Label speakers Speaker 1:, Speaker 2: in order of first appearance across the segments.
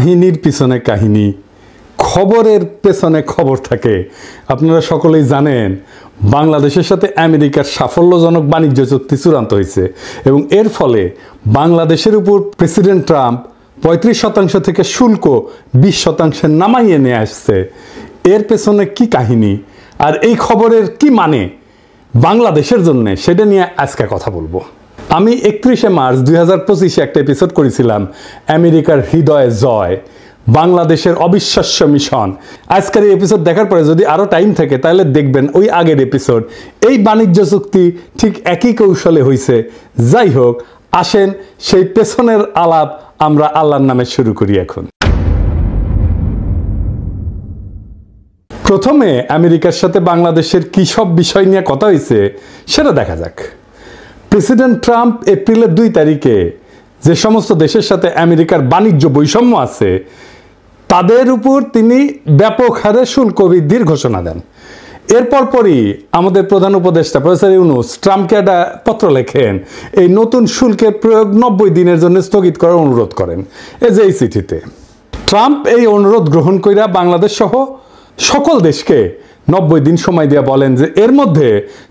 Speaker 1: কাহিনীর পিছনে কাহিনী, খবরের পেছনে খবর থাকে। আপনারা সকলেই জানেন বাংলাদেশের সাথে আমেরিকার সাফল্যজনক বাণিজ্য চুক্তি চূড়ান্ত হয়েছে এবং এর ফলে বাংলাদেশের উপর প্রেসিডেন্ট ট্রাম্প 35% থেকে শুল্ক 20% নামাইয়ে নিয়ে আসছে। এর পেছনে কি কাহিনী আর এই খবরের কি মানে বাংলাদেশের জন্য, সেটা নিয়ে আজকে কথা বলবো। আমি 31 মার্চ 2025 একটা এপিসোড করেছিলাম আমেরিকার হৃদয়ে জয়, বাংলাদেশের অবিশ্বাস্য মিশন। আজকের এই এপিসোড দেখার পরে যদি আরও টাইম থাকে তাহলে দেখবেন ওই আগের এপিসোড। এই বাণিজ্য চুক্তি ঠিক একই কৌশলে হয়েছে। যাই হোক, আসেন সেই পেছনের আলাপ আমরা আল্লাহর নামে শুরু করি। এখন প্রথমে আমেরিকার সাথে বাংলাদেশের কী সব বিষয় নিয়ে কথা হয়েছে সেটা দেখা যাক। প্রেসিডেন্ট ট্রাম্প এপ্রিলের 2 তারিখে যে সমস্ত দেশের সাথে আমেরিকার বাণিজ্য বৈষম্য আছে তাদের উপর তিনি ব্যাপক হারে শুল্ক বৃদ্ধির ঘোষণা দেন। এরপর পরই আমাদের প্রধান উপদেষ্টা প্রফেসর ইউনূস ট্রাম্পকে একটা পত্র লেখেন, এই নতুন শুল্কের প্রয়োগ 90 দিনের জন্য স্থগিত করার অনুরোধ করেন। এই যে এই চিঠিতে ট্রাম্প এই অনুরোধ গ্রহণ কইরা বাংলাদেশ সহ সকল দেশকে 90 দিন সময় দিয়ে বলেন যে এর মধ্যে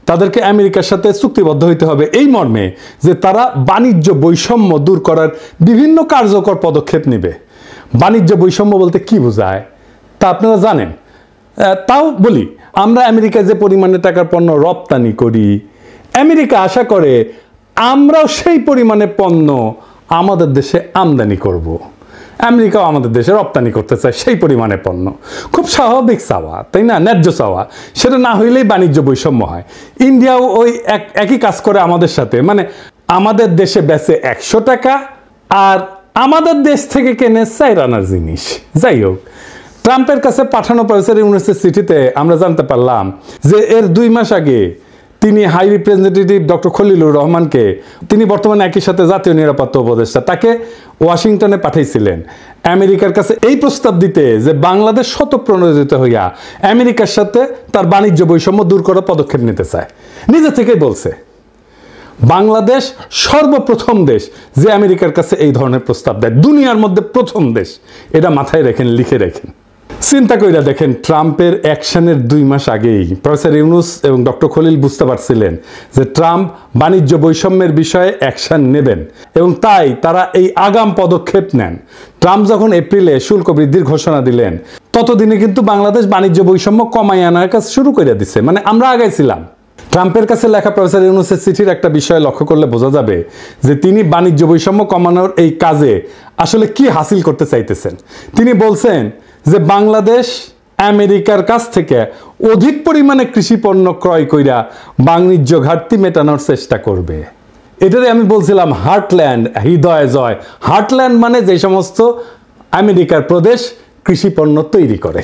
Speaker 1: তাদেরকে আমেরিকার সাথে চুক্তিবদ্ধ হইতে হবে এই মর্মে যে তারা বাণিজ্য বৈষম্য দূর করার বিভিন্ন কার্যকর পদক্ষেপ নেবে। বাণিজ্য বৈষম্য বলতে কি বোঝায় তা আপনারা জানেন। তাও বলি, আমরা আমেরিকায় যে পরিমাণে টাকার পণ্য রপ্তানি করি, আমেরিকা আশা করে আমরাও সেই পরিমাণে পণ্য আমাদের দেশে আমদানি করব। আমেরিকাও আমাদের দেশে রপ্তানি করতে চায় সেই পরিমাণে পণ্য। খুব স্বাভাবিক চাওয়া, তাই না? ন্যায্য চাওয়া। সেটা না হইলেই বাণিজ্য বৈষম্য হয়। ইন্ডিয়াও ওই একই কাজ করে আমাদের সাথে, মানে আমাদের দেশে বেচে 100 টাকা আর আমাদের দেশ থেকে কেনে 4 আনার জিনিস। যাই হোক, ট্রাম্পের কাছে পাঠানো প্রফেসর ইউনূসের চিঠিতে আমরা জানতে পারলাম যে এর 2 মাস আগে তিনি হাই রিপ্রেজেন্টেটিভ ডক্টর খলিলুর রহমানকে, তিনি বর্তমানে একই সাথে জাতীয় নিরাপত্তা উপদেষ্টা, তাকে ওয়াশিংটনে পাঠিয়েছিলেন আমেরিকার কাছে এই প্রস্তাব দিতে যে বাংলাদেশ স্বতঃপ্রণোদিত হইয়া আমেরিকার সাথে তার বাণিজ্য বৈষম্য দূর করার পদক্ষেপ নিতে চায়। নিজে থেকেই বলছে বাংলাদেশ সর্বপ্রথম দেশ যে আমেরিকার কাছে এই ধরনের প্রস্তাব দেয়, দুনিয়ার মধ্যে প্রথম দেশ। এটা মাথায় রেখেন, লিখে রেখেন। চিন্তা কইরা দেখেন, ট্রাম্পের অ্যাকশনের 2 মাস আগেই প্রফেসর ইউনূস এবং ডক্টর খলিল বুঝতে পারছিলেন যে ট্রাম্প বাণিজ্য বৈষম্যের বিষয়ে অ্যাকশন নেবেন এবং তাই তারা এই আগাম পদক্ষেপ নেন। ট্রাম্প যখন এপ্রিলে শুল্ক বৃদ্ধির ঘোষণা দিলেন ততদিনে কিন্তু বাংলাদেশ বাণিজ্য বৈষম্য কমাই আনার কাজ শুরু করে দিছে, মানে আমরা আগাইছিলাম। ট্রাম্পের কাছে লেখা প্রফেসর ইউনূসের চিঠির একটা বিষয় লক্ষ্য করলে বোঝা যাবে যে তিনি বাণিজ্য বৈষম্য কমানোর এই কাজে আসলে কি হাসিল করতে চাইতেছেন। তিনি বলছেন যে বাংলাদেশ আমেরিকার কাছ থেকে অধিক পরিমাণে কৃষি পণ্য ক্রয় কইরা বাণিজ্য ঘাটতি মেটানোর চেষ্টা করবে। এটারে আমি বলছিলাম হার্টল্যান্ড, হৃদয় জয়। হার্টল্যান্ড মানে যে সমস্ত আমেরিকার প্রদেশ কৃষি পণ্য তৈরি করে।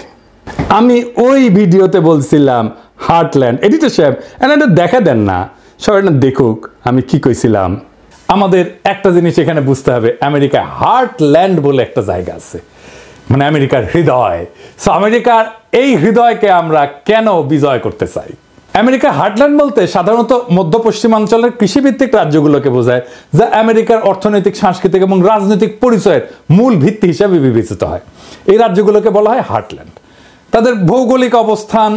Speaker 1: আমি ওই ভিডিওতে বলছিলাম হার্টল্যান্ড। এডিটর সাহেব এটা দেখা দেন না, সবাই না দেখুক আমি কি কইছিলাম। আমাদের একটা জিনিস এখানে বুঝতে হবে, আমেরিকা হার্টল্যান্ড বলে একটা জায়গা আছে, মানে আমেরিকার হৃদয়। সো আমেরিকার এই হৃদয়কে আমরা কেন বিজয় করতে চাই? আমেরিকার হার্টল্যান্ড বলতে সাধারণত মধ্য পশ্চিমাঞ্চলের কৃষিভিত্তিক রাজ্যগুলোকে বোঝায়, যা আমেরিকার অর্থনৈতিক, সাংস্কৃতিক এবং রাজনৈতিক পরিচয়ের মূল ভিত্তি হিসেবে বিবেচিত হয়। এই রাজ্যগুলোকে বলা হয় হার্টল্যান্ড। তাদের ভৌগোলিক অবস্থান,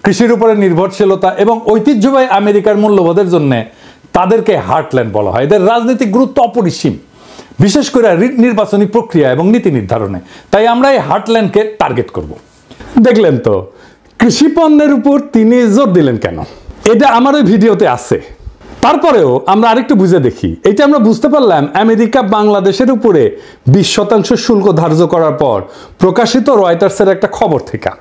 Speaker 1: কৃষির উপরে নির্ভরশীলতা এবং ঐতিহ্যবাহী আমেরিকার মূল্যবোধের জন্য তাদেরকে হার্টল্যান্ড বলা হয়। এদের রাজনৈতিক গুরুত্ব অপরিসীম, বিশেষ করে নির্বাচনী প্রক্রিয়া এবং নীতি নির্ধারণে। তাই আমরা এই হার্টল্যান্ডকে টার্গেট করব। দেখলেন তো কৃষি পণ্যের উপর তিনি জোর দিলেন কেন? এটা আমার ওই ভিডিওতে আছে। তারপরেও আমরা আরেকটু বুঝে দেখি। এটা আমরা বুঝতে পারলাম আমেরিকা বাংলাদেশের উপরে 20% শুল্ক ধার্য করার পর প্রকাশিত রয়টার্সের একটা খবর থেকে।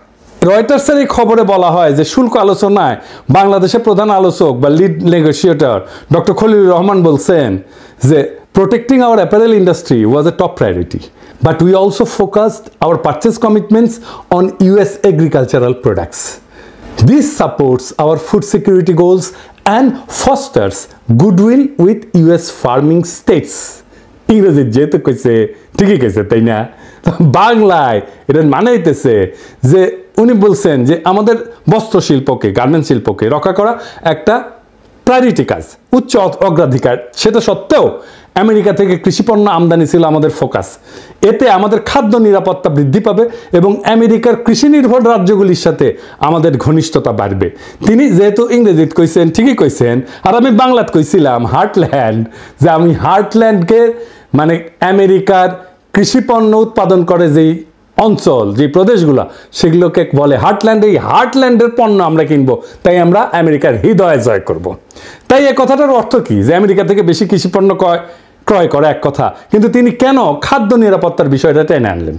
Speaker 1: রয়টার্সের এই খবরে বলা হয় যে শুল্ক আলোচনায় বাংলাদেশের প্রধান আলোচক বা lead negotiator doctor Khalilur Rahman বলছেন যে protecting our apparel industry was a top priority, but we also focused our purchase commitments on US agricultural products. This supports our food security goals and fosters goodwill with US farming states. ইংরেজি যেহেতু কইছে ঠিকই কইছে, তাই না? বাংলায় এটা মানে হইতেছে যে উনি বলছেন যে আমাদের বস্ত্র শিল্পকে, গার্মেন্ট শিল্পকে রক্ষা করা একটা প্রায়োরিটি কাজ, উচ্চ অগ্রাধিকার। সেটা সত্ত্বেও আমেরিকা থেকে কৃষিপণ্য আমদানি ছিল আমাদের ফোকাস। এতে আমাদের খাদ্য নিরাপত্তা বৃদ্ধি পাবে এবং আমেরিকার কৃষি নির্ভর রাজ্যগুলির সাথে আমাদের ঘনিষ্ঠতা বাড়বে। তিনি যেহেতু ইংরেজিতে কইছেন, ঠিকই কইছেন, আর আমি বাংলাত কইছিলাম হার্টল্যান্ড, যে আমি হার্টল্যান্ডকে মানে আমেরিকার কৃষিপণ্য উৎপাদন করে যেই অঞ্চল, যে প্রদেশগুলো, সেগুলোকে বলে হার্টল্যান্ড। এই হার্টল্যান্ডের পণ্য আমরা কিনবো, তাই আমরা আমেরিকার হৃদয়ে জয় করব। তাই এই কথাটার অর্থ কি? যে আমেরিকা থেকে বেশি কৃষিপণ্য ক্রয় করে এক কথা, কিন্তু তিনি কেন খাদ্য নিরাপত্তার বিষয়টা টেনে আনলেন?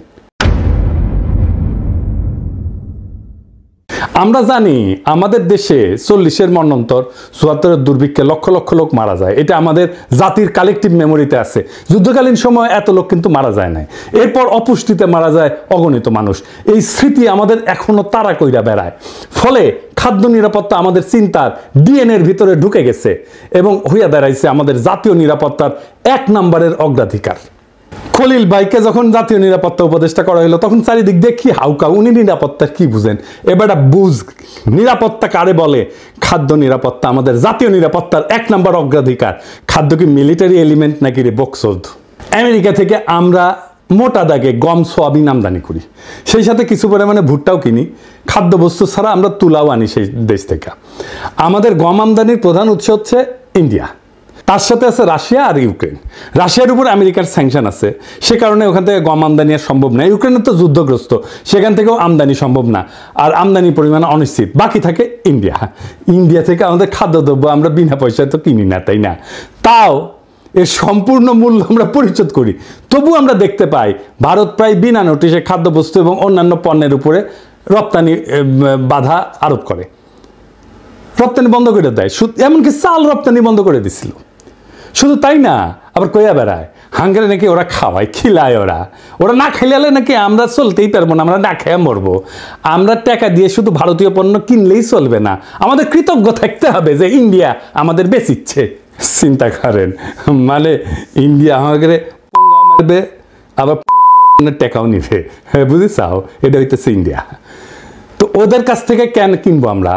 Speaker 1: আমরা জানি আমাদের দেশে 40-এর মন্বন্তর, 74-এর দুর্ভিক্ষে লক্ষ লক্ষ লোক মারা যায়। এটা আমাদের জাতির কালেকটিভ মেমোরিতে আছে। যুদ্ধকালীন সময় এত লোক কিন্তু মারা যায় নাই। এরপর অপুষ্টিতে মারা যায় অগণিত মানুষ। এই স্মৃতি আমাদের এখনো তাড়া কইরা বেড়ায়। ফলে খাদ্য নিরাপত্তা আমাদের চিন্তার ডিএনএর ভিতরে ঢুকে গেছে এবং হইয়া দাঁড়াইছে আমাদের জাতীয় নিরাপত্তার 1 নম্বরের অগ্রাধিকার। খলিল ভাইকে যখন জাতীয় নিরাপত্তা উপদেষ্টা করা হলো, তখন চারিদিক দিয়ে কি হাউকা, উনি নিরাপত্তার কি বুঝেন? এবারটা বুঝ, নিরাপত্তা কারে বলে? খাদ্য নিরাপত্তা আমাদের জাতীয় নিরাপত্তার 1 নম্বর অগ্রাধিকার। খাদ্য কি মিলিটারি এলিমেন্ট নাকি রে বক্সোদ? আমেরিকা থেকে আমরা মোটা দাগে গম, সোয়াবিন আমদানি করি, সেই সাথে কিছু পরিমাণে ভুট্টাও কিনি। খাদ্যবস্তু ছাড়া আমরা তুলাও আনি সেই দেশ থেকে। আমাদের গম আমদানির প্রধান উৎস হচ্ছে ইন্ডিয়া, তার সাথে আছে রাশিয়া আর ইউক্রেন। রাশিয়ার উপর আমেরিকার স্যাংশন আছে, সে কারণে ওখান থেকে গম আমদানি আর সম্ভব না। ইউক্রেনের তো যুদ্ধগ্রস্ত, সেখান থেকেও আমদানি সম্ভব না, আর আমদানির পরিমাণ অনিশ্চিত। বাকি থাকে ইন্ডিয়া। ইন্ডিয়া থেকে আমাদের খাদ্যদ্রব্য আমরা বিনা পয়সায় তো কিনি না, তাই না? তাও এর সম্পূর্ণ মূল্য আমরা পরিশোধ করি। তবু আমরা দেখতে পাই ভারত প্রায় বিনা নোটিশে খাদ্যবস্তু এবং অন্যান্য পণ্যের উপরে রপ্তানি বাধা আরোপ করে, রপ্তানি বন্ধ করে দেয়। এমনকি চাল রপ্তানি বন্ধ করে দিছিল। শুধু তাই না, আবার কইয়া বেড়ায় হাঙ্গারে নাকি ওরা খাওয়ায়, খিলায়। ওরা না খেলালে নাকি আমরা চলতেই পারবো না, আমরা না খেয়ে মরবো। আমরা টাকা দিয়ে শুধু ভারতীয় পণ্য কিনলেই চলবে না, আমাদের কৃতজ্ঞ থাকতে হবে যে ইন্ডিয়া আমাদের বেচিচ্ছে। চিন্তা করেন, মানে ইন্ডিয়া আমাদের পঙ্গা মারবে, আবার টাকাও নিবে। বুঝেছাও? এটা হইতেছে ইন্ডিয়া। তো ওদের কাছ থেকে কেন কিনবো আমরা?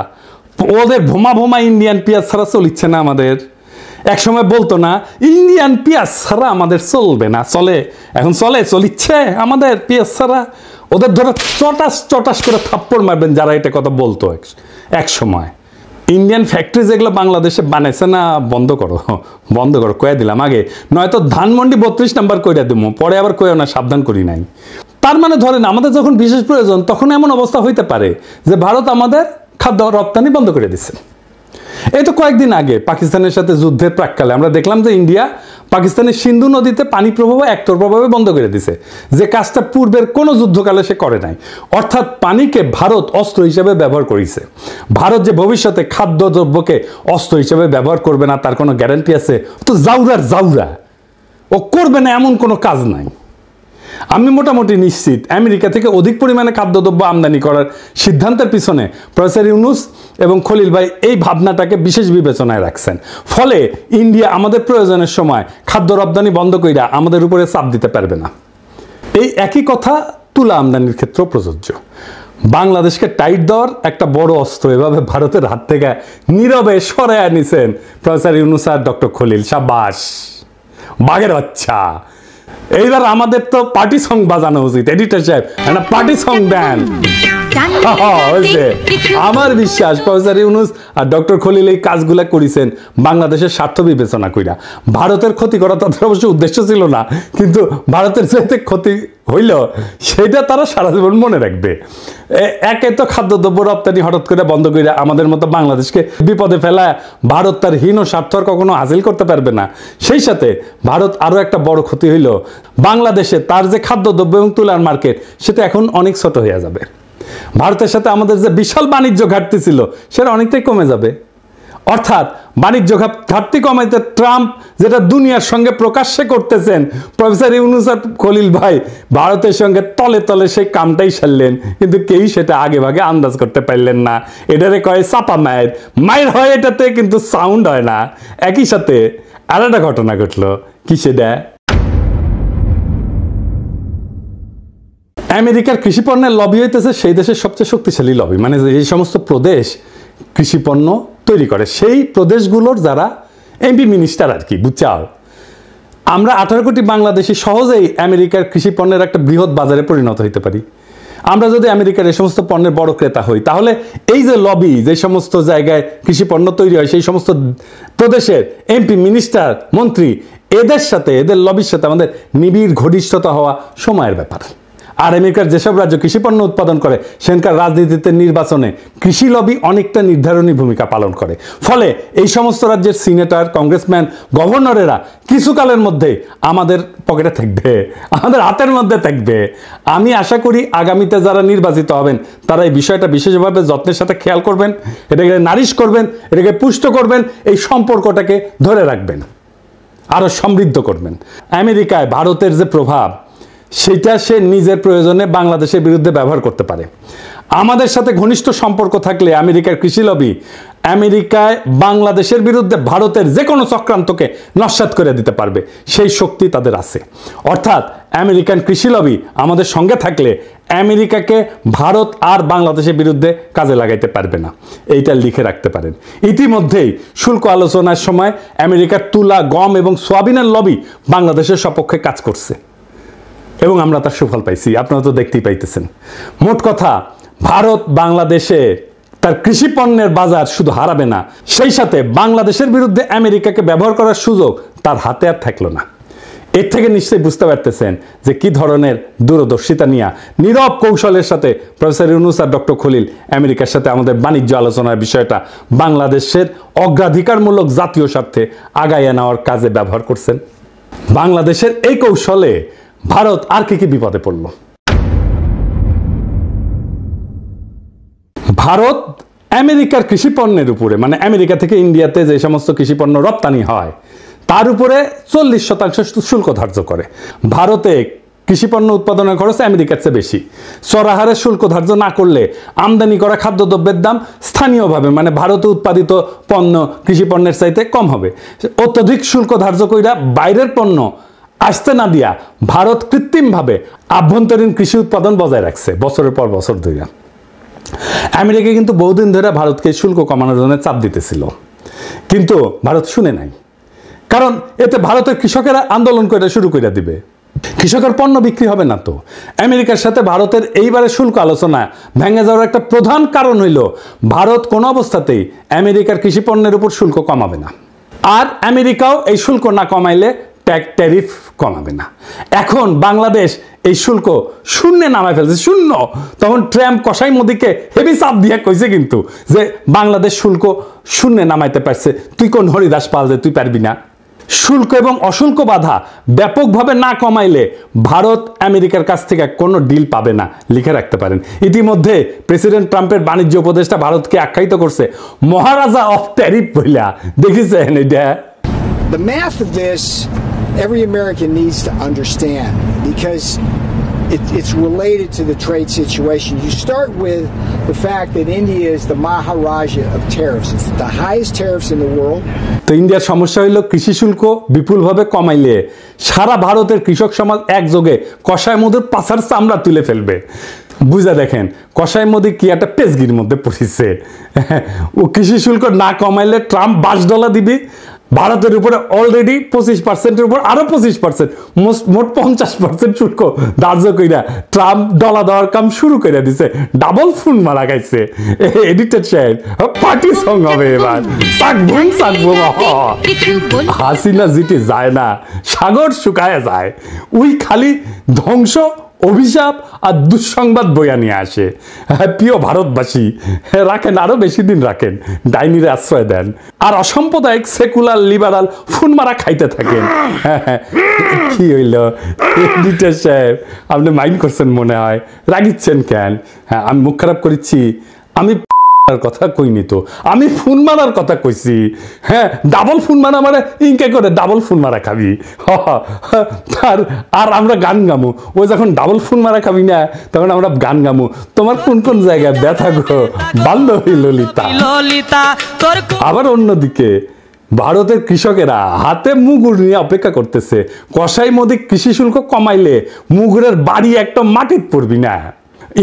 Speaker 1: ওদের ভোমা ভোমা ইন্ডিয়ান পেঁয়াজ ছাড়া চলিচ্ছে না আমাদের। এক সময় বলতো না ইন্ডিয়ান পেঁয়াজ ছাড়া আমাদের চলবে না, চলে, এখন চলে, চলিচ্ছে আমাদের পেঁয়াজ ছাড়া। ওদের ধরে চটাস চটাস করে থাপ্পড় মারবেন যারা এটা কথা বলতো এক সময়। ইন্ডিয়ান ফ্যাক্টরি যেগুলো বাংলাদেশে বানাইছে না, বন্ধ করো, বন্ধ করো, কয়ে দিলাম আগে, নয়তো ধানমন্ডি 32 নাম্বার কইরা দেবো, পরে আবার কয়েও না, সাবধান করি নাই। তার মানে ধরেন আমাদের যখন বিশেষ প্রয়োজন, তখন এমন অবস্থা হইতে পারে যে ভারত আমাদের খাদ্য রপ্তানি বন্ধ করে দিচ্ছে। এই তো কয়েকদিন আগে পাকিস্তানের সাথে যুদ্ধের প্রাক্কালে আমরা দেখলাম যে ইন্ডিয়া পাকিস্তানের সিন্ধু নদীতে পানি প্রবাহ একতরফাভাবে বন্ধ করে দিছে, যে কাজটা পূর্বের কোনো যুদ্ধকালে সে করে নাই। অর্থাৎ পানিকে ভারত অস্ত্র হিসেবে ব্যবহার করেছে। ভারত যে ভবিষ্যতে খাদ্যদ্রব্যকে অস্ত্র হিসেবে ব্যবহার করবে না, তার কোনো গ্যারান্টি আছে? তো জাউরার জাউরা, ও করবে না এমন কোনো কাজ নাই। আমি মোটামুটি নিশ্চিত আমেরিকা থেকে অধিক পরিমাণে খাদ্যদ্রব্য আমদানি করার সিদ্ধান্তের পিছনে প্রফেসর ইউনুস এবং খলিল ভাই এই ভাবনাটাকে বিশেষ বিবেচনায় রাখছেন। ফলে ইন্ডিয়া আমাদের প্রয়োজনের সময় খাদ্য রপ্তানি বন্ধ কইরা আমাদের উপরে চাপ দিতে পারবে না। এই একই কথা তুলা আমদানির ক্ষেত্রেও প্রযোজ্য। বাংলাদেশকে টাইট দেওয়ার একটা বড় অস্ত্র এভাবে ভারতের হাত থেকে নীরবে সরাইয়া নিছেন প্রফেসর ইউনুস আর ডক্টর খলিল। সাবাস, বাঘের বাচ্চা। এইবার আমাদের তো পার্টি সং বাজানো উচিত। এডিটর সাহেব একটা পার্টি সং দেন। আমার বিশ্বাস প্রফেসর ইউনুস আর ডক্টর খলিল এই কাজগুলা করেছেন বাংলাদেশের স্বার্থ বিবেচনা কইরা। ভারতের ক্ষতি করা তাদের অবশ্য উদ্দেশ্য ছিল না, কিন্তু ভারতের যেতে ক্ষতি হইল সেটা তারা সারা জীবন মনে রাখবে। একে তো খাদ্যদ্রব্য রপ্তানি হঠাৎ করে বন্ধ করে আমাদের মতো বাংলাদেশকে বিপদে ফেলা ভারত তার হীন স্বার্থ আর কখনো হাসিল করতে পারবে না। সেই সাথে ভারত আরো একটা বড় ক্ষতি হইল, বাংলাদেশে তার যে খাদ্যদ্রব্য এবং তুলার মার্কেট সেটা এখন অনেক ছোট হয়ে যাবে। ভারতের সাথে আমাদের যে বিশাল বাণিজ্য ঘাটতি ছিল সেটা অনেকটাই কমে যাবে। অর্থাৎ বাণিজ্য ঘাটতি কমাইতে ট্রাম্প যেটা দুনিয়ার সঙ্গে প্রকাশ্যে করতেছেন, প্রফেসর ইউনুস আর খলিল ভাই ভারতের সঙ্গে তলে তলে সেই কামটাই সারলেন, কিন্তু কেউই সেটা আগে ভাগে আন্দাজ করতে পারলেন না। এটারে কয় চাপা মায়ের, মায়ের হয় এটাতে, কিন্তু সাউন্ড হয় না। একই সাথে আর একটা ঘটনা ঘটলো, কি সেটা? আমেরিকার কৃষিপণ্যের লবি হইতেছে সেই দেশের সবচেয়ে শক্তিশালী লবি। মানে এই সমস্ত প্রদেশ কৃষিপণ্য তৈরি করে, সেই প্রদেশগুলোর যারা এমপি মিনিস্টার আর কি, বুঝছাও, আমরা 18 কোটি বাংলাদেশি সহজেই আমেরিকার কৃষি পণ্যের একটা বৃহৎ বাজারে পরিণত হতে পারি। আমরা যদি আমেরিকার এই সমস্ত পণ্যের বড় ক্রেতা হই, তাহলে এই যে লবি, যে সমস্ত জায়গায় কৃষি পণ্য তৈরি হয়, সেই সমস্ত প্রদেশের এমপি, মিনিস্টার, মন্ত্রী, এদের সাথে, এদের লবির সাথে আমাদের নিবিড় ঘনিষ্ঠতা হওয়া সময়ের ব্যাপার। আর আমেরিকার যেসব রাজ্য কৃষি পণ্য উৎপাদন করে, সেখানকার রাজনীতিতে, নির্বাচনে কৃষি লবি অনেকটা নির্ধারণী ভূমিকা পালন করে। ফলে এই সমস্ত রাজ্যের সিনেটর, কংগ্রেসম্যান, গভর্নরেরা কিছুকালের মধ্যে আমাদের পকেটে থাকবে, আমাদের হাতের মধ্যে থাকবে। আমি আশা করি আগামীতে যারা নির্বাচিত হবেন, তারা এই বিষয়টা বিশেষভাবে যত্নের সাথে খেয়াল করবেন, এটাকে নারিশ করবেন, এটাকে পুষ্ট করবেন, এই সম্পর্কটাকে ধরে রাখবেন, আরো সমৃদ্ধ করবেন। আমেরিকায় ভারতের যে প্রভাব, সেটা সে নিজের প্রয়োজনে বাংলাদেশের বিরুদ্ধে ব্যবহার করতে পারে। আমাদের সাথে ঘনিষ্ঠ সম্পর্ক থাকলে আমেরিকার কৃষি লবি আমেরিকায় বাংলাদেশের বিরুদ্ধে ভারতের যে কোনো চক্রান্তকে নস্যাৎ করে দিতে পারবে, সেই শক্তি তাদের আছে। অর্থাৎ আমেরিকান কৃষি লবি আমাদের সঙ্গে থাকলে আমেরিকাকে ভারত আর বাংলাদেশের বিরুদ্ধে কাজে লাগাইতে পারবে না, এইটা লিখে রাখতে পারেন। ইতিমধ্যেই শুল্ক আলোচনার সময় আমেরিকার তুলা, গম এবং সোয়াবিনের লবি বাংলাদেশের সপক্ষে কাজ করছে এবং আমরা তার সুফল পাইছি, আপনারা তো দেখতেই পাইতেছেন। মোট কথা, ভারত বাংলাদেশে তার কৃষি পণ্যের বাজার শুধু হারাবে না, সেই সাথে বাংলাদেশের বিরুদ্ধে আমেরিকাকে ব্যবহার করার সুযোগ তার হাতে আর থাকলো না। এর থেকে নিশ্চয়ই বুঝতে পারতেছেন যে কি ধরনের দূরদর্শিতা নিয়ে নীরব কৌশলের সাথে প্রফেসর ইউনূস আর ডক্টর খলিল আমেরিকার সাথে আমাদের বাণিজ্য আলোচনার বিষয়টা বাংলাদেশের অগ্রাধিকারমূলক জাতীয় স্বার্থে আগাইয়ে নেওয়ার কাজে ব্যবহার করছেন। বাংলাদেশের এই কৌশলে ভারত আর কি কি বিপদে পড়ল? ভারত আমেরিকার কৃষি পণ্যের উপরে, মানে আমেরিকা থেকে ইন্ডিয়াতে যে সমস্ত কৃষি পণ্য রপ্তানি হয়, তার উপরে 40% শুল্ক ধার্য করে। ভারতে কৃষি পণ্য উৎপাদনের খরচ আমেরিকার চেয়ে বেশি। চড়াহারে শুল্ক ধার্য না করলে আমদানি করা খাদ্যদ্রব্যের দাম স্থানীয়ভাবে, মানে ভারতে উৎপাদিত পণ্য কৃষি পণ্যের চাইতে কম হবে। অত্যধিক শুল্ক ধার্য কইরা বাইরের পণ্য আসতে না দিয়া ভারত কৃত্রিমভাবে আভ্যন্তরীণ কৃষি উৎপাদন বজায় রাখছে বছরের পর বছর ধরে। আমেরিকা কিন্তু বহুদিন ধরে ভারতকে শুল্ক কমানোর জন্য চাপ দিতেছিল, কিন্তু ভারত শুনে নাই। কারণ এতে ভারতের কৃষকেরা আন্দোলন করে শুরু করে দিবে, কৃষকের পণ্য বিক্রি হবে না। তো আমেরিকার সাথে ভারতের এইবারে শুল্ক আলোচনা ভেঙে যাওয়ার একটা প্রধান কারণ হইল, ভারত কোনো অবস্থাতেই আমেরিকার কৃষি পণ্যের উপর শুল্ক কমাবে না, আর আমেরিকাও এই শুল্ক না কমাইলে ট্যারিফ কমাবে না। এখন বাংলাদেশ এই শুল্ক শূন্যে নামায় ফেলছে, শূন্য। তখন ট্রাম্প কসাই মোদিকে হেভি চাপ দিয়ে কইছে কিন্তু যে বাংলাদেশ শুল্ক শূন্যে নামাইতে পারছে, তুই কোন হরিদাস পাল যে তুই পারবি না। শুল্ক এবং অশুল্ক বাধা ব্যাপকভাবে না কমাইলে ভারত আমেরিকার কাছ থেকে কোনো ডিল পাবে না, লিখে রাখতে পারেন। ইতিমধ্যে প্রেসিডেন্ট ট্রাম্পের বাণিজ্য উপদেষ্টা ভারতকে আখ্যায়িত করছে মহারাজা অফ ট্যারিফ বইলা। দেখেছেন এটা?
Speaker 2: The math of this, every American needs to understand, because it's related to the trade situation. You start with the fact that India is the Maharaja of tariffs. It's the highest tariffs in the world.
Speaker 1: তো ইন্ডিয়ার সমস্যা হইল কৃষি শুল্ক বিপুলভাবে কমাইলে সারা ভারতের কৃষক সমাজ একযোগে কসাই মোদির পাছার চামড়া তুলে ফেলবে। বুঝা দেখেন কসাই মোদি কি একটা পেজগির মধ্যে পড়েছে। ও কৃষি শুল্ক না কমাইলে ট্রাম্প $20 দিবি, ভারতের উপরে অলরেডি 25%-এর উপর আরো 25%, মোট 50% শুল্ক ধার্য কইরা ট্রাম্প ডলা দেওয়ার কাম শুরু করে দিছে। ডাবল ফোন মারা খাইছে। এডিটর সাহেব, পার্টি সং হবে এবার, সাকবুম সাকবুম। হাসিনা জিতে যায় না, সাগর শুকায় যায়, ওই খালি ধ্বংস, অভিশাপ আর দুঃসংবাদ বইয়া নিয়ে আসে। প্রিয় ভারতবাসী, রাখেন, আরো বেশি দিন রাখেন, ডাইনিরে আশ্রয় দেন, আর অসাম্প্রদায়িক সেকুলার লিবারাল ফুন মারা খাইতে থাকেন। কি হইল এডিটর সাহেব, আপনি মাইন্ড করছেন মনে হয়, রাগিচ্ছেন কেন? হ্যাঁ, আমি মুখ খারাপ করেছি? আমি কথা কইনি তো, আমি ফোন মারার কথা কইছি। হ্যাঁ, ডাবল ফোন মারা মানে ইনকে করে ডাবল ফোন মারা খাবি। আর আমরা গান গামু, ও যখন ডাবল ফোন মারা খাবি না, তখন আমরা গান গামু, তোমার কোন কোন জায়গায় ব্যথা গো বাল্যহী ললিতা। আবার অন্যদিকে ভারতের কৃষকেরা হাতে মুগুর নিয়ে অপেক্ষা করতেছে, কসাই মোদি কৃষি শুল্ক কমাইলে মুগুরের বাড়ি একটা মাটির পড়বি না।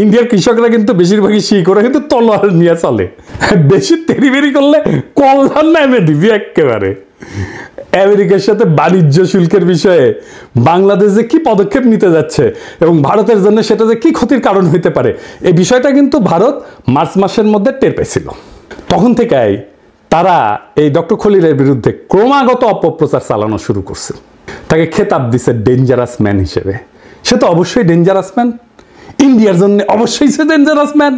Speaker 1: ইন্ডিয়ার কৃষকরা কিন্তু বেশিরভাগই শিখরা কিন্তু তলোয়ার নিয়ে চলে, বেশি তেরি বেরি করলে কলধার নামে দিবি একেবারে। আমেরিকার সাথে বাণিজ্য শুল্কের বিষয়ে বাংলাদেশ যে কি পদক্ষেপ নিতে যাচ্ছে এবং ভারতের জন্য সেটা যে কি ক্ষতির কারণ হইতে পারে, এই বিষয়টা কিন্তু ভারত মার্চ মাসের মধ্যে টের পেয়েছিল। তখন থেকেই তারা এই ডক্টর খলিলের বিরুদ্ধে ক্রমাগত অপপ্রচার চালানো শুরু করছে। তাকে খেতাব দিছে ডেঞ্জারাস ম্যান হিসেবে। সে তো অবশ্যই ডেঞ্জারাস ম্যান, ইন্ডিয়ার জন্য অবশ্যই সে ডেঞ্জারাস ম্যান।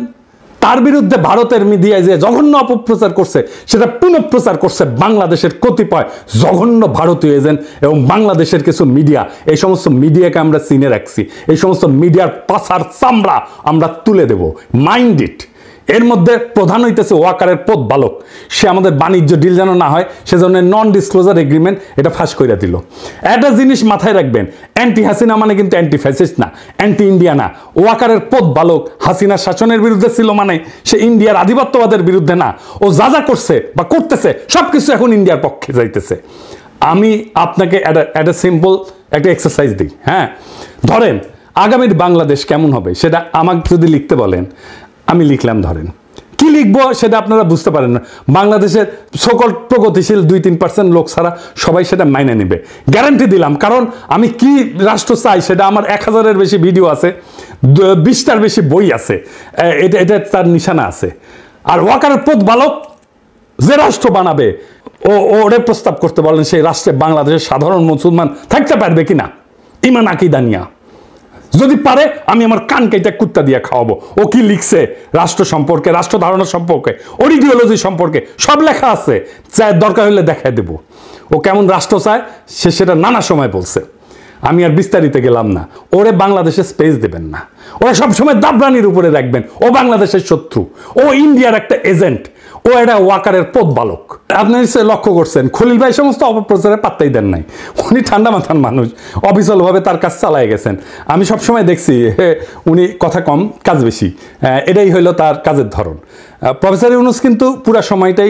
Speaker 1: তার বিরুদ্ধে ভারতের মিডিয়ায় যে জঘন্য অপপ্রচার করছে, সেটা পুনঃপ্রচার করছে বাংলাদেশের কতিপয় জঘন্য ভারতীয় এজেন্ট এবং বাংলাদেশের কিছু মিডিয়া। এই সমস্ত মিডিয়াকে আমরা চিনে রাখছি, এই সমস্ত মিডিয়ার পাছার চামড়া আমরা তুলে দেব, মাইন্ড ইট। এর মধ্যে প্রধান হইতেছে ওয়াকারের পথ বালক। সে আমাদের বাণিজ্য ডিল যেন না হয় সেজন্য নন ডিসক্লোজার এগ্রিমেন্ট এটা ফাঁস করে দিল। একটা জিনিস মাথায় রাখবেন, অ্যান্টি হাসিনা মানে কিন্তু অ্যান্টি ফ্যাসিস্ট না, অ্যান্টি ইন্ডিয়া না। ওয়াকারের পথ বালক হাসিনার শাসনের বিরুদ্ধে ছিল মানে সে ইন্ডিয়ার আধিপত্যবাদের বিরুদ্ধে না। ও যা যা করছে বা করতেছে সবকিছু এখন ইন্ডিয়ার পক্ষে যাইতেছে। আমি আপনাকে একটা সিম্পল একটা এক্সারসাইজ দিই। হ্যাঁ, ধরেন আগামীর বাংলাদেশ কেমন হবে সেটা আমাকে যদি লিখতে বলেন, আমি লিখলাম। ধরেন কি লিখবো সেটা আপনারা বুঝতে পারেন না। বাংলাদেশের সকল প্রগতিশীল 2-3% লোক ছাড়া সবাই সেটা মাইনে নেবে, গ্যারান্টি দিলাম। কারণ আমি কি রাষ্ট্র চাই সেটা আমার 1000-এর বেশি ভিডিও আছে, 20টার বেশি বই আছে, এটা তার নিশানা আছে। আর ওয়াকারের পথ বালক যে রাষ্ট্র বানাবে ওরে প্রস্তাব করতে বলেন সেই রাষ্ট্রে বাংলাদেশের সাধারণ মুসলমান থাকতে পারবে কিনা, ইমান আকীদা নিয়া। যদি পারে আমি আমার কান কেটে কুত্তা দিয়ে খাওয়াবো। ও কি লিখছে রাষ্ট্র সম্পর্কে, রাষ্ট্র ধারণা সম্পর্কে, ওর ইডিওলজি সম্পর্কে সব লেখা আছে, দরকার হলে দেখাই দেব। ও কেমন রাষ্ট্র চায় সে সেটা নানা সময় বলছে, আমি আর বিস্তারিত গেলাম না। ওরে বাংলাদেশে স্পেস দেবেন না, ওরা সবসময় দাবরানির উপরে রাখবেন। ও বাংলাদেশের শত্রু, ও ইন্ডিয়ার একটা এজেন্ট, ও এটা ওয়াকারের পথ বালক। আপনি নিশ্চয়ই লক্ষ্য করছেন খলিল ভাই সমস্ত অপপ্রচারে পাত্তাই দেন নাই। উনি ঠান্ডা মাথার মানুষ, অবিচলভাবে তার কাজ চালায় গেছেন। আমি সবসময় দেখছি উনি কথা কম কাজ বেশি, এটাই হইল তার কাজের ধরন। প্রফেসর ইউনূস কিন্তু পুরো সময়টাই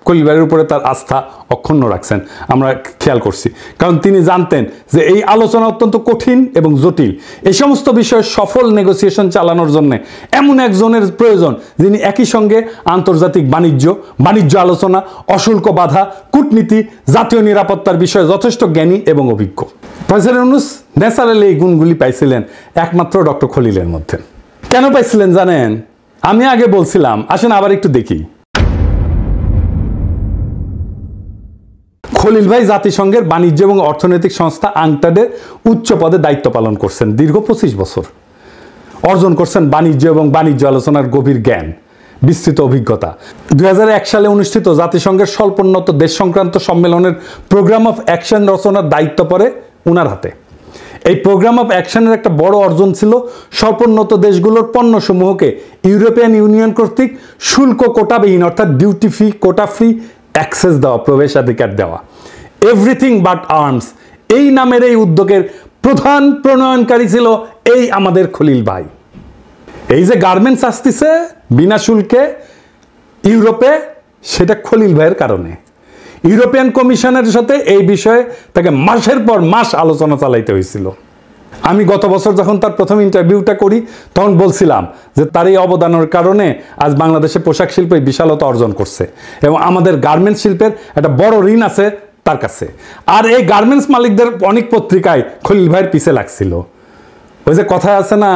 Speaker 1: খলিল ভাইয়ের উপরে তার আস্থা অক্ষুণ্ণ রাখছেন, আমরা খেয়াল করছি। কারণ তিনি জানতেন যে এই আলোচনা অত্যন্ত কঠিন এবং জটিল। এই সমস্ত বিষয়ে সফল নেগোসিয়েশন চালানোর জন্য এমন একজনের প্রয়োজন যিনি একই সঙ্গে আন্তর্জাতিক বাণিজ্য আলোচনা, অশুল্ক বাধা, কূটনীতি, জাতীয় নিরাপত্তার বিষয়ে যথেষ্ট জ্ঞানী এবং অভিজ্ঞ। প্রফেসর ইউনূস ন্যাচারালি এই গুণগুলি পাইছিলেন একমাত্র ডক্টর খলিলের মধ্যে। কেন পাইছিলেন জানেন? আমি আগে বলছিলাম, আসেন আবার একটু দেখি। খলিল ভাই জাতিসংঘের বাণিজ্য এবং অর্থনৈতিক সংস্থা আংটাডের উচ্চ পদে দায়িত্ব পালন করছেন দীর্ঘ 25 বছর। অর্জন করছেন বাণিজ্য এবং বাণিজ্য আলোচনার গভীর জ্ঞান, বিস্তৃত অভিজ্ঞতা। 2001 সালে অনুষ্ঠিত জাতিসংঘের স্বল্পোন্নত দেশ সংক্রান্ত সম্মেলনের প্রোগ্রাম অফ অ্যাকশন রচনার দায়িত্ব পড়ে ওনার হাতে। এই প্রোগ্রাম অফ অ্যাকশনের একটা বড় অর্জন ছিল স্বল্পোন্নত দেশগুলোর পণ্যসমূহকে ইউরোপিয়ান ইউনিয়ন কর্তৃক শুল্ক কোটাবিহীন অর্থাৎ duty free, quota free access দেওয়া, প্রবেশাধিকার দেওয়া। এভরিথিং বাট আর্মস এই নামের এই উদ্যোগের প্রধান প্রণয়নকারী ছিল এই আমাদের খলিল ভাই। এই যে গার্মেন্টস আসতেছে বিনা শুল্কে ইউরোপে, সেটা খলিল ভাইয়ের কারণে। ইউরোপিয়ান কমিশনের সাথে এই বিষয়ে তাকে মাসের পর মাস আলোচনা চালাইতে হয়েছিল। আমি গত বছর যখন তার প্রথম ইন্টারভিউটা করি তখন বলছিলাম যে তার এই অবদানের কারণে আজ বাংলাদেশে পোশাক শিল্প বিশালতা অর্জন করছে এবং আমাদের গার্মেন্টস শিল্পের একটা বড় ঋণ আছে তার কাছে। আর এই গার্মেন্টস মালিকদের অনেক পত্রিকায় খলিল ভাইয়ের পিছে লাগছিল। ওই যে কথা আছে না,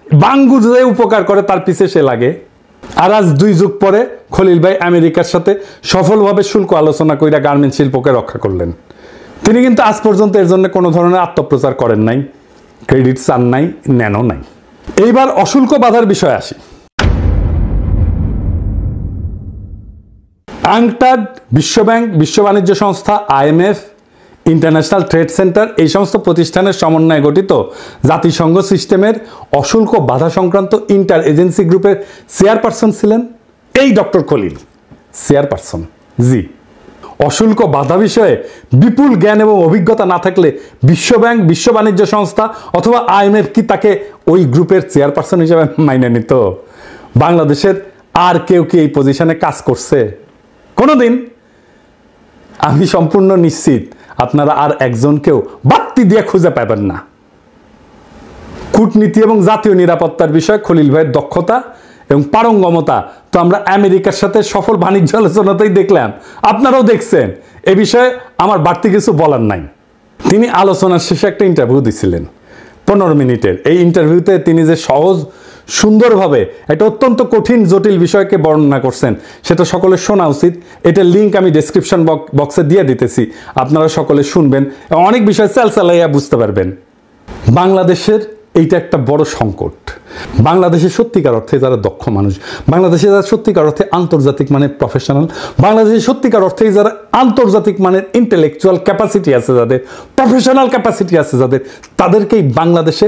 Speaker 1: বাঙ্গু যে উপকার করে তার পিছে সে লাগে। আর আজ 2 যুগ পরে খলিল ভাই আমেরিকার সাথে সফলভাবে শুল্ক আলোচনা কইরা গার্মেন্টস শিল্পকে রক্ষা করলেন। তিনি কিন্তু আজ পর্যন্ত এর জন্য কোনো ধরনের আত্মপ্রচার করেন নাই, ক্রেডিট চান নাই, নেনও নাই। এইবার অশুল্ক বাধার বিষয়ে আসি। আংটাড, বিশ্বব্যাংক, বিশ্ব বাণিজ্য সংস্থা, IMF, ইন্টারন্যাশনাল ট্রেড সেন্টার এই সমস্ত প্রতিষ্ঠানের সমন্বয়ে গঠিত জাতিসংঘ সিস্টেমের অশুল্ক বাধা সংক্রান্ত ইন্টার এজেন্সি গ্রুপের চেয়ারপারসন ছিলেন এই ডক্টর খলিল। চেয়ারপারসন, জি। অশুল্ক বাধা বিষয়ে বিপুল জ্ঞান এবং অভিজ্ঞতা না থাকলে বিশ্বব্যাংক, বিশ্ব বাণিজ্য সংস্থা অথবা IMF কি তাকে ওই গ্রুপের চেয়ারপারসন হিসেবে মাইনে নিত? বাংলাদেশের আর কেউ কি এই পজিশনে কাজ করছে কোনোদিন? আমি সম্পূর্ণ নিশ্চিত আপনারা আর একজনকেও বাড়তি দিয়ে খুঁজে পাবেন না। কূটনীতি এবং জাতীয় নিরাপত্তার বিষয়ে খলিল ভাইয়ের দক্ষতা এবং পারঙ্গমতা তো আমরা আমেরিকার সাথে সফল বাণিজ্য আলোচনাতেই দেখলাম, আপনারাও দেখছেন। এ বিষয়ে আমার বাড়তি কিছু বলার নাই। তিনি আলোচনার শেষে একটা ইন্টারভিউ দিছিলেন 15 মিনিটের। এই ইন্টারভিউতে তিনি যে সহজ সুন্দরভাবে একটা অত্যন্ত কঠিন জটিল বিষয়কে বর্ণনা করছেন সেটা সকলের শোনা উচিত। এটার লিঙ্ক আমি ডেসক্রিপশন বক্সে দিয়ে দিতেছি, আপনারা সকলে শুনবেন এবং অনেক বিষয় চালাইয়া বুঝতে পারবেন। বাংলাদেশের এইটা একটা বড় সংকট। বাংলাদেশের সত্যিকার অর্থে যারা দক্ষ মানুষ, বাংলাদেশে যারা সত্যিকার অর্থে আন্তর্জাতিক মানের প্রফেশনাল, বাংলাদেশের সত্যিকার অর্থে যারা আন্তর্জাতিক মানের ইন্টেলেকচুয়াল ক্যাপাসিটি আছে, যাদের প্রফেশনাল ক্যাপাসিটি আছে, যাদের তাদেরকেই বাংলাদেশে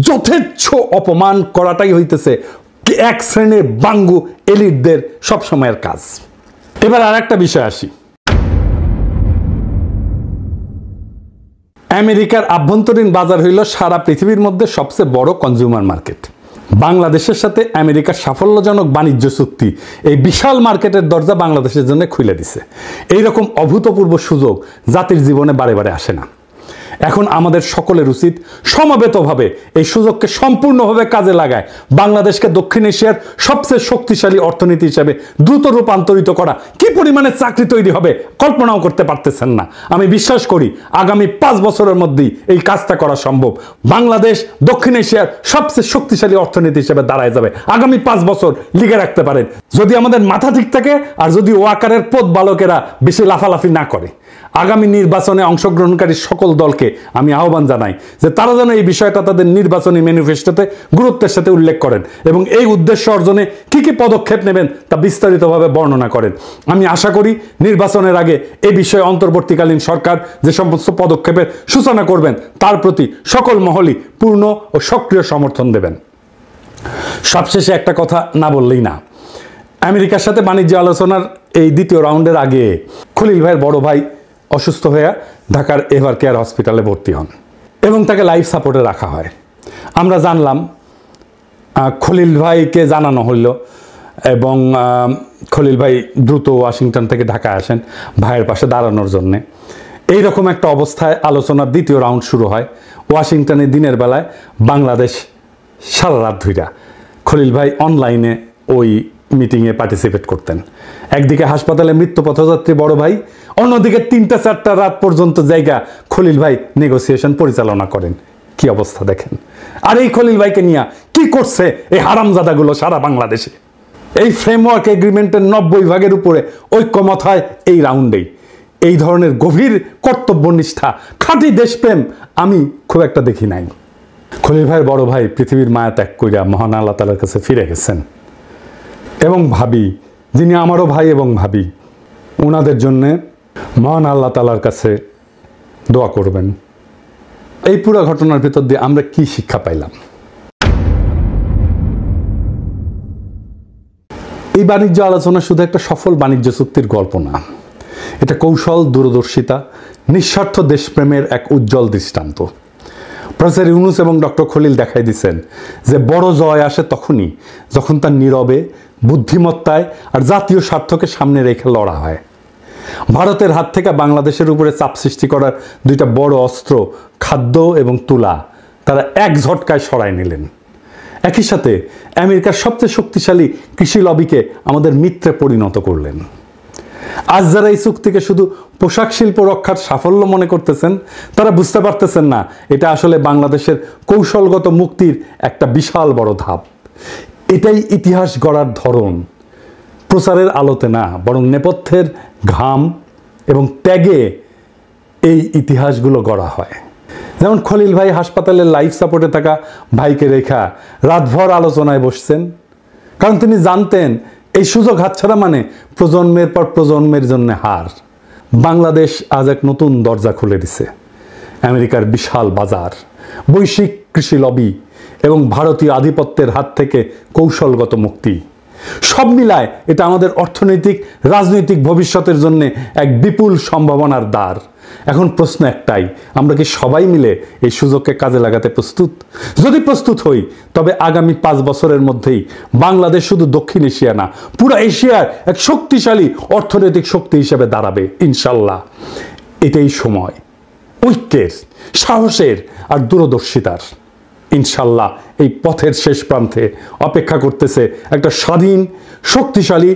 Speaker 1: যথেচ্ছ অপমান করাটাই হইতেছে এক শ্রেণীর বাঙ্গু এলিটদের সবসময়ের কাজ। এবার আর একটা বিষয় আসি। আমেরিকার আভ্যন্তরীণ বাজার হইল সারা পৃথিবীর মধ্যে সবচেয়ে বড় কনজিউমার মার্কেট। বাংলাদেশের সাথে আমেরিকার সাফল্যজনক বাণিজ্য চুক্তি এই বিশাল মার্কেটের দরজা বাংলাদেশের জন্য খুলে দিছে। এইরকম অভূতপূর্ব সুযোগ জাতির জীবনে বারে বারে আসে না। এখন আমাদের সকলের উচিত সমবেতভাবে এই সুযোগকে সম্পূর্ণভাবে কাজে লাগায় বাংলাদেশকে দক্ষিণ এশিয়ার সবচেয়ে শক্তিশালী অর্থনীতি হিসেবে দ্রুত রূপান্তরিত করা। কি পরিমাণে চাকরি তৈরি হবে কল্পনাও করতে পারতেছেন না। আমি বিশ্বাস করি আগামী 5 বছরের মধ্যেই এই কাজটা করা সম্ভব। বাংলাদেশ দক্ষিণ এশিয়ার সবচেয়ে শক্তিশালী অর্থনীতি হিসেবে দাঁড়ায় যাবে। আগামী 5 বছর লিখে রাখতে পারেন, যদি আমাদের মাথা ঠিক থাকে আর যদি ওয়াকারের পথ বালকেরা বেশি লাফালাফি না করে। আগামী নির্বাচনে অংশগ্রহণকারী সকল দলকে আমি আহ্বান জানাই যে তারা যেন এই বিষয়টা তাদের নির্বাচনী ম্যানিফেস্টোতে গুরুত্বের সাথে উল্লেখ করেন এবং এই উদ্দেশ্য অর্জনে কি কি পদক্ষেপ নেবেন তা বিস্তারিতভাবে বর্ণনা করেন। আমি আশা করি নির্বাচনের আগে এই বিষয়ে অন্তর্বর্তীকালীন সরকার যে সমস্ত পদক্ষেপের সূচনা করবেন তার প্রতি সকল মহলই পূর্ণ ও সক্রিয় সমর্থন দেবেন। সবশেষে একটা কথা না বললেই না, আমেরিকার সাথে বাণিজ্য আলোচনার এই দ্বিতীয় রাউন্ডের আগে খলিল ভাইয়ের বড় ভাই অসুস্থ হয়ে ঢাকার এভার কেয়ার হসপিটালে ভর্তি হন এবং তাকে লাইফ সাপোর্টে রাখা হয়। আমরা জানলাম, খলিল ভাইকে জানানো হইল এবং খলিল ভাই দ্রুত ওয়াশিংটন থেকে ঢাকায় আসেন ভাইয়ের পাশে দাঁড়ানোর জন্যে। এইরকম একটা অবস্থায় আলোচনার দ্বিতীয় রাউন্ড শুরু হয়। ওয়াশিংটনে দিনের বেলায়, বাংলাদেশ সারা রাত ধইরা খলিল ভাই অনলাইনে ওই মিটিংয়ে পার্টিসিপেট করতেন। একদিকে হাসপাতালে মৃত্যু পথযাত্রী বড় ভাই, অন্যদিকে 3টা-4টা রাত পর্যন্ত জায়গা খলিল ভাই নেগোসিয়েশন পরিচালনা করেন। কি অবস্থা দেখেন। আর এই খলিল ভাইকে নিয়ে কি করছে এই হারামজাদাগুলো সারা বাংলাদেশে। এই ফ্রেমওয়ার্ক এগ্রিমেন্টের 90 ভাগের উপরে ঐক্যমত হয় এই রাউন্ডেই। এই ধরনের গভীর কর্তব্যনিষ্ঠা, খাঁটি দেশপ্রেম আমি খুব একটা দেখি নাই। খলিল ভাইয়ের বড় ভাই পৃথিবীর মায়া ত্যাগ কইরা মহান আল্লাহ তাআলার কাছে ফিরে গেছেন এবং ভাবি, যিনি আমারও ভাই এবং ভাবি, ওনাদের জন্যে মহান আল্লাহ তাআলার কাছে দোয়া করবেন। এই পুরো ঘটনার ভিতর দিয়ে আমরা কি শিক্ষা পাইলাম? এই বাণিজ্য আলোচনা শুধু একটা সফল বাণিজ্য চুক্তির গল্প না, এটা কৌশল, দূরদর্শিতা, নিঃস্বার্থ দেশপ্রেমের এক উজ্জ্বল দৃষ্টান্ত। প্রফেসর ইউনুস এবং ডক্টর খলিল দেখাই দিচ্ছেন যে বড় জয় আসে তখনই যখন তার নীরবে, বুদ্ধিমত্তায় আর জাতীয় স্বার্থকে সামনে রেখে লড়া হয়। ভারতের হাত থেকে বাংলাদেশের উপরে চাপ সৃষ্টি করার 2টা বড় অস্ত্র, খাদ্য এবং তুলা, তারা এক ঝটকায় সরাই নিলেন। একই সাথে আমেরিকার সবচেয়ে শক্তিশালী কৃষি লবিকে আমাদের মিত্রে পরিণত করলেন। আজ যারা এই চুক্তিকে শুধু পোশাক শিল্প রক্ষার সাফল্য মনে করতেছেন, তারা বুঝতে পারতেছেন না এটা আসলে বাংলাদেশের কৌশলগত মুক্তির একটা বিশাল বড় ধাপ। এটাই ইতিহাস গড়ার ধরন। প্রচারের আলোতে না, বরং নেপথ্যের ঘাম এবং ত্যাগে এই ইতিহাসগুলো গড়া হয়। যেমন খলিল ভাই হাসপাতালের লাইফ সাপোর্টে থাকা ভাইকে রেখা রাতভর আলোচনায় বসছেন, কারণ তিনি জানতেন এই সুযোগ হাতছাড়া মানে প্রজন্মের পর প্রজন্মের জন্য হার। বাংলাদেশ আজ এক নতুন দরজা খুলে দিছে। আমেরিকার বিশাল বাজার, বৈশ্বিক কৃষি লবি এবং ভারতীয় আধিপত্যের হাত থেকে কৌশলগত মুক্তি, সব মিলায় এটা আমাদের অর্থনৈতিক, রাজনৈতিক ভবিষ্যতের জন্য এক বিপুল সম্ভাবনার দ্বার। এখন প্রশ্ন একটাই, আমরা কি সবাই মিলে এই সুযোগকে কাজে লাগাতে প্রস্তুত? যদি প্রস্তুত হই তবে আগামী 5 বছরের মধ্যেই বাংলাদেশ শুধু দক্ষিণ এশিয়া না, পুরো এশিয়ার এক শক্তিশালী অর্থনৈতিক শক্তি হিসেবে দাঁড়াবে ইনশাল্লাহ। এটাই সময় ঐক্যের, সাহসের আর দূরদর্শিতার। ইনশাল্লাহ এই পথের শেষ প্রান্তে অপেক্ষা করতেছে একটা স্বাধীন, শক্তিশালী,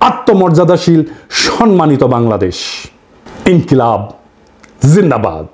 Speaker 1: আত্মমর্যাদাশীল, সম্মানিত বাংলাদেশ। ইনকিলাব জিন্দাবাদ।